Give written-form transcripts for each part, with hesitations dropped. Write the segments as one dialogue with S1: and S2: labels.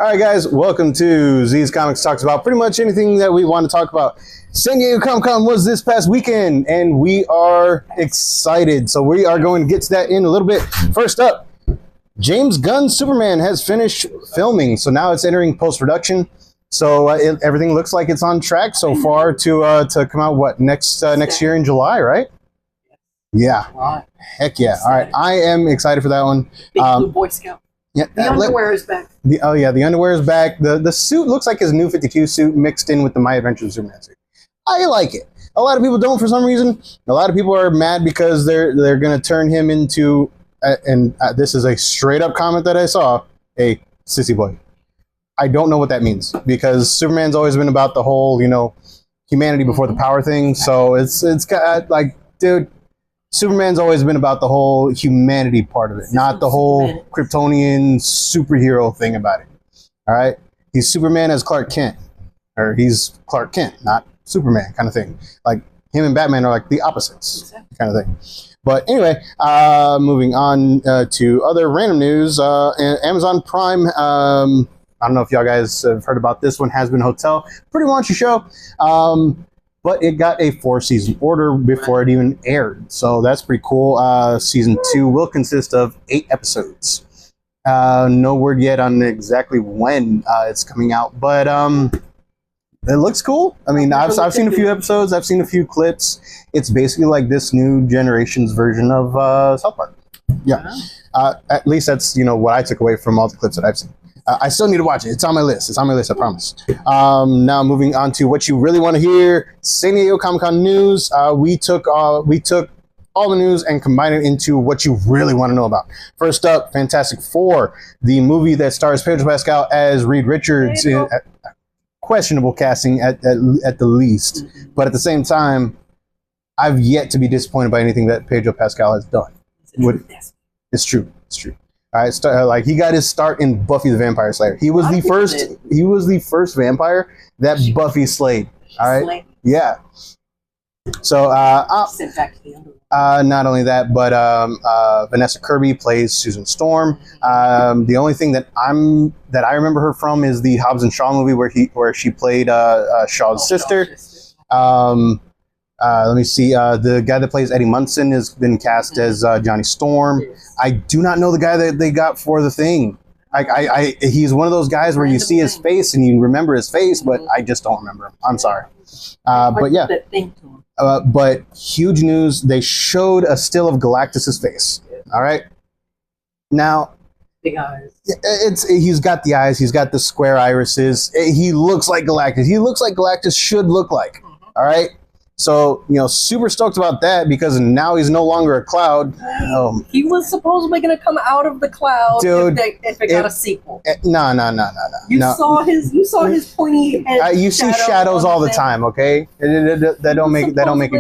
S1: All right, guys, welcome to Z's Comics Talks about pretty much anything that we want to talk about. San Diego Comic-Con was this past weekend, and we are excited. So we are going to get to that in a little bit. First up, James Gunn's Superman has finished filming, so now it's entering post-production. So everything looks like it's on track so far to come out, what, next year in July, right? Yeah. Heck yeah. All right, I am excited for that one.
S2: Big Blue Boy Scout.
S1: Yeah,
S2: the underwear is back.
S1: The underwear is back. The suit looks like his new 52 suit mixed in with the My Adventures of Superman suit. I like it. A lot of people don't for some reason. A lot of people are mad because they're going to turn him into, this is a straight up comment that I saw, a sissy boy. I don't know what that means because Superman's always been about the whole, humanity before the power thing. So it's got like, dude, Superman's always been about the whole humanity part of it, not the whole Kryptonian superhero thing about it. All right? He's Superman as Clark Kent. Or he's Clark Kent, not Superman kind of thing. Like, him and Batman are like the opposites kind of thing. But anyway, moving on to other random news. Amazon Prime, I don't know if y'all guys have heard about this one, Has Been Hotel. Pretty raunchy show. But it got a 4-season order before it even aired. So that's pretty cool. Season 2 will consist of 8 episodes. No word yet on exactly when it's coming out, but it looks cool. I mean, I've seen a few episodes. I've seen a few clips. It's basically like this new generation's version of South Park. Yeah. At least that's, what I took away from all the clips that I've seen. I still need to watch it. It's on my list. It's on my list, I promise. Now moving on to what you really want to hear. San Diego Comic-Con news. We took all the news and combined it into what you really want to know about. First up, Fantastic Four, the movie that stars Pedro Pascal as Reed Richards. Questionable casting at the least. But at the same time, I've yet to be disappointed by anything that Pedro Pascal has done. It's true. It's true. All right, he got his start in Buffy the Vampire Slayer. He was the first. He was the first vampire that Buffy slayed. All right, yeah. So, not only that, but Vanessa Kirby plays Susan Storm. The only thing that I remember her from is the Hobbs and Shaw movie where she played Shaw's sister. Let me see. The guy that plays Eddie Munson has been cast as Johnny Storm. I do not know the guy that they got for the Thing. He's one of those guys where you see his face and you remember his face, but I just don't remember him. I'm sorry. But yeah. But huge news. They showed a still of Galactus's face. All right. Now,
S2: big eyes.
S1: He's got the eyes. He's got the square irises. He looks like Galactus. He looks like Galactus should look like. All right. So, super stoked about that because now he's no longer a cloud.
S2: He was supposedly going to come out of the cloud, dude, if it got a sequel.
S1: No.
S2: You saw his pointy head.
S1: You see shadows all the time, okay? That don't make it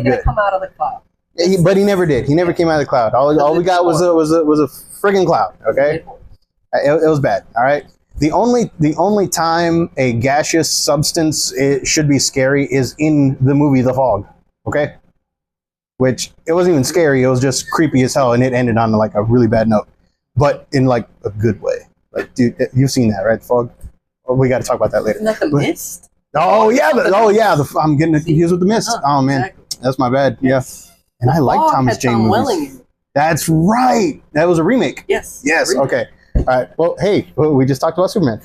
S1: good.
S2: Come out of the cloud.
S1: But he never did. He never came out of the cloud. All we got was a friggin' cloud, okay? It was bad. All right. The only time a gaseous substance should be scary is in the movie The Fog, okay? Which it wasn't even scary; it was just creepy as hell, and it ended on like a really bad note, but in like a good way. Like, dude, you've seen that, right? The Fog. Oh, we got to talk about that later.
S2: Not the Mist.
S1: Oh yeah, I'm getting confused with The Mist. Oh man, exactly. That's my bad. Yes. Yeah, and I like Thomas Jane movies. That's right. That was a remake.
S2: Yes.
S1: Okay. All right. Well, hey, we just talked about Superman.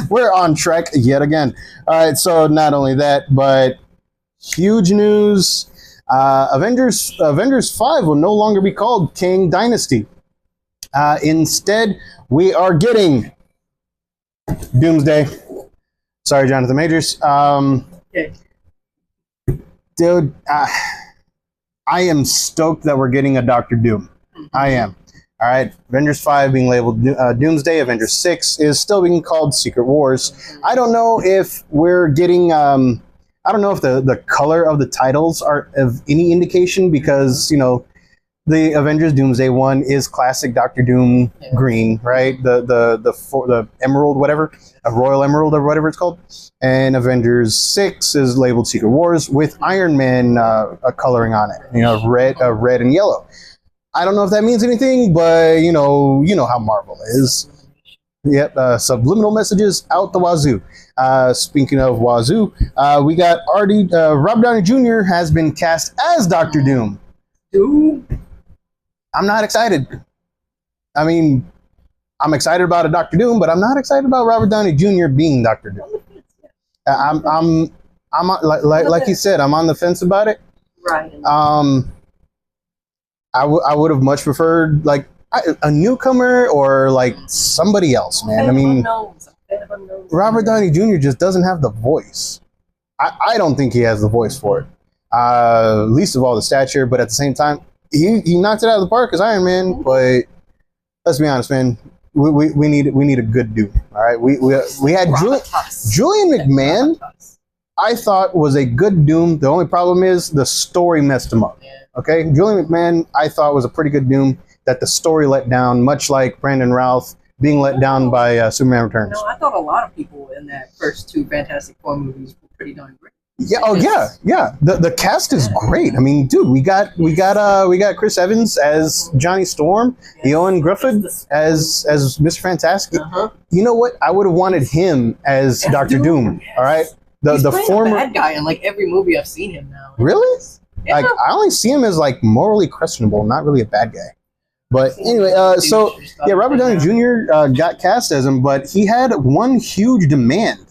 S1: We're on track yet again. All right. So not only that, but huge news: Avengers 5 will no longer be called Kang Dynasty. Instead, we are getting Doomsday. Sorry, Jonathan Majors.
S2: Okay.
S1: Dude, I am stoked that we're getting a Doctor Doom. I am. All right, Avengers 5 being labeled Doomsday. Avengers 6 is still being called Secret Wars. I don't know if we're getting, I don't know if the color of the titles are of any indication because, the Avengers Doomsday one is classic Doctor Doom green, right? The emerald, whatever, a royal emerald or whatever it's called. And Avengers 6 is labeled Secret Wars with Iron Man coloring on it, red and yellow. I don't know if that means anything, but you know how Marvel is. Yep, subliminal messages out the wazoo. Speaking of wazoo, we got Robert Downey Jr. has been cast as Doctor Doom. I'm not excited. I mean, I'm excited about a Doctor Doom, but I'm not excited about Robert Downey Jr. being Doctor Doom. I'm like you said, I'm on the fence about it.
S2: Right.
S1: I would have much preferred like a newcomer or like somebody else, man. I mean, Robert Downey Jr. just doesn't have the voice. I don't think he has the voice for it. Least of all the stature, but at the same time, he knocked it out of the park as Iron Man. But let's be honest, man. We need a good Doom. All right, we had Julian McMahon. I thought was a good Doom. The only problem is the story messed him up. Okay, Julian McMahon I thought was a pretty good Doom that the story let down, much like Brandon Routh being let down by Superman Returns.
S2: No, I thought a lot of people in that first two Fantastic Four movies were pretty darn great.
S1: Yeah, yeah. The cast is great. I mean, dude, we got Chris Evans as Johnny Storm, Ewan Griffith as Mr. Fantastic. You know what? I would have wanted him as Dr. Doom. All right,
S2: He's the former bad guy in like every movie I've seen him now.
S1: Really?
S2: Yeah.
S1: Like I only see him as like morally questionable, not really a bad guy. But anyway, so yeah, Robert Downey Jr. Got cast as him, but he had one huge demand.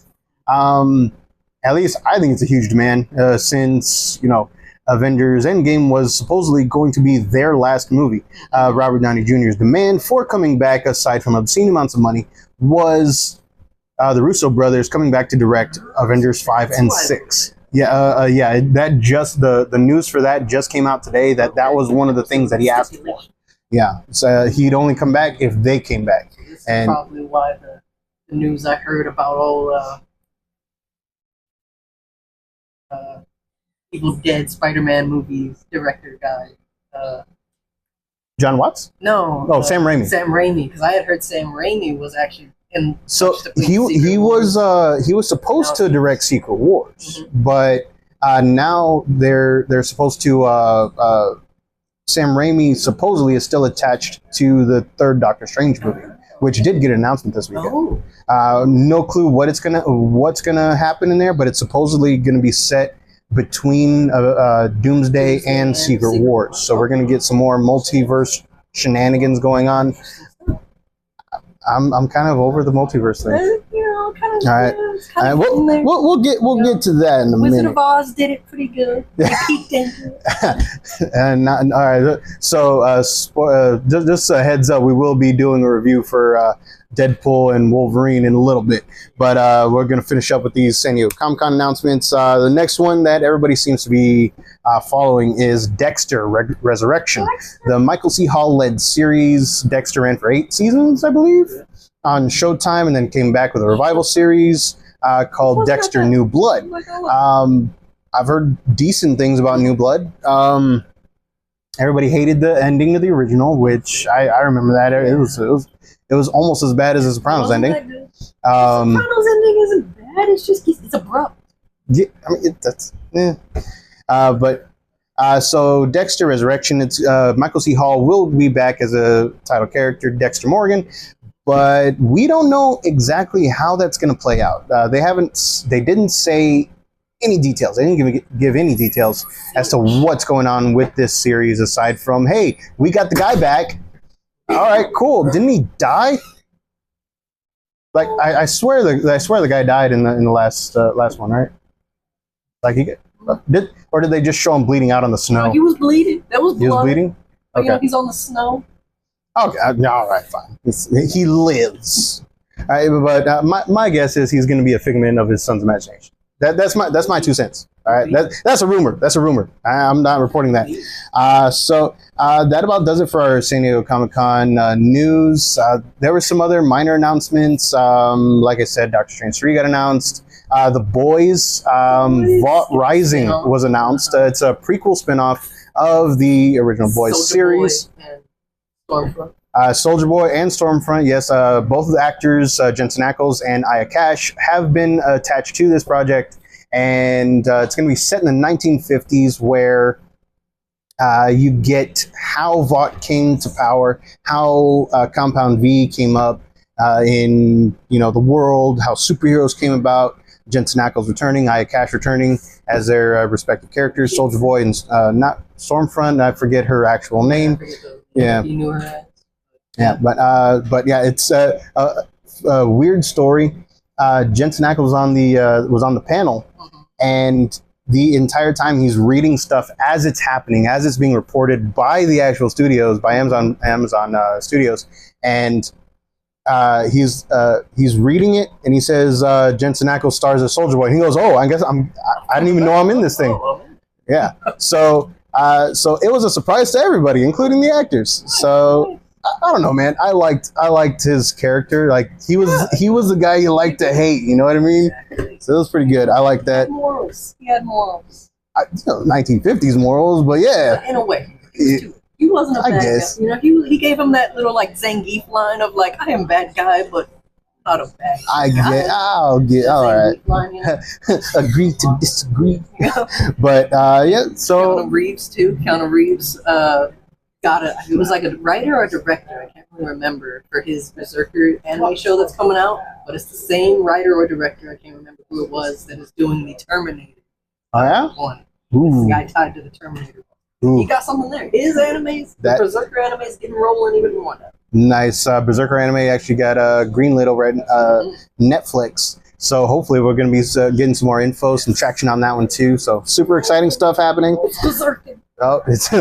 S1: At least I think it's a huge demand since, you know, Avengers Endgame was supposedly going to be their last movie. Robert Downey Jr.'s demand for coming back, aside from obscene amounts of money, was the Russo brothers coming back to direct Avengers 5 and 6. Yeah, that just the news for that just came out today. That was one of the things that he asked for. Yeah, so he'd only come back if they came back.
S2: This is probably why the news I heard about all Evil Dead Spider-Man movies director guy.
S1: John Watts?
S2: No.
S1: Oh, Sam Raimi.
S2: Sam Raimi, because I had heard Sam Raimi was actually in.
S1: So he was supposed to direct Secret Wars, but now they're supposed to. Sam Raimi supposedly is still attached to the third Doctor Strange movie, which did get an announcement this weekend. No clue what's gonna happen in there, but it's supposedly gonna be set between Doomsday and Secret Wars. So we're gonna get some more multiverse shenanigans going on. I'm kind of over the multiverse thing. All right, we'll get to that in a minute.
S2: Wizard of Oz did it pretty good. They peaked into it.
S1: And all right, so just a heads up, we will be doing a review for Deadpool and Wolverine in a little bit, but we're going to finish up with these San Diego Comic-Con announcements. The next one that everybody seems to be following is Dexter Resurrection. The Michael C. Hall-led series. Dexter ran for 8 seasons, I believe, on Showtime, and then came back with a revival series called Dexter New Blood. I've heard decent things about New Blood. Everybody hated the ending of the original, which I remember that. It was almost as bad as the Sopranos ending.
S2: The Sopranos ending isn't bad. It's just it's abrupt.
S1: Yeah, I mean so Dexter Resurrection. It's Michael C. Hall will be back as a title character, Dexter Morgan, but we don't know exactly how that's going to play out. They didn't say any details. They didn't give any details as to what's going on with this series, aside from, hey, we got the guy back. All right, cool. Didn't he die? Like I swear the guy died in the last one, right? Like did they just show him bleeding out on the snow?
S2: No, he was bleeding. That was blood.
S1: He was bleeding.
S2: Okay. You know, he's on the snow.
S1: Okay, all right, fine. He lives. All right, but my guess is he's going to be a figment of his son's imagination. That's my 2 cents. All right, that's a rumor. That's a rumor. I'm not reporting that. So that about does it for our San Diego Comic-Con news. There were some other minor announcements. Like I said, Doctor Strange 3 got announced. The Boys, Vault Rising was announced. It's a prequel spinoff of the original Boys series. Soldier Boy and Stormfront, yes. Both of the actors, Jensen Ackles and Aya Cash, have been attached to this project. And it's going to be set in the 1950s, where you get how Vought came to power, how Compound V came up, in the world, how superheroes came about. Jensen Ackles returning, Aya Cash returning as their respective characters. Soldier Boy and not Stormfront. I forget her actual name. Yeah,
S2: you knew her.
S1: Yeah, but yeah, it's a weird story. Jensen Ackles was on the panel, and the entire time he's reading stuff as it's happening, as it's being reported by the actual studios, by Amazon Studios, and he's reading it, and he says Jensen Ackles stars as Soldier Boy. And he goes, "Oh, I guess I didn't even know I'm in this thing." Yeah, so it was a surprise to everybody, including the actors. So I don't know, man. I liked his character. Like he was the guy you like to hate. You know what I mean? So it was pretty good. I like that.
S2: He had morals.
S1: 1950s morals, but yeah.
S2: In a way. He wasn't a bad guy. He gave him that little like Zangief line of like, I am bad guy, but not a bad guy.
S1: I'll get all right. Line, agree to disagree. But yeah, so
S2: Keanu Reeves too. Keanu Reeves he was like a writer or a director, I can't really remember, for his Berserker anime show that's coming out, but it's the same writer or director, I can't remember who it was, that is doing the Terminator.
S1: Oh yeah?
S2: One. It's the guy tied to the Terminator. Ooh. He got something there. His animes, the Berserker anime is getting rolling even more now. Nice.
S1: Berserker anime actually got greenlit over at Netflix. So hopefully we're going to be getting some more info, some traction on that one too. So super exciting stuff happening.
S2: It's Berserker.
S1: Oh, it's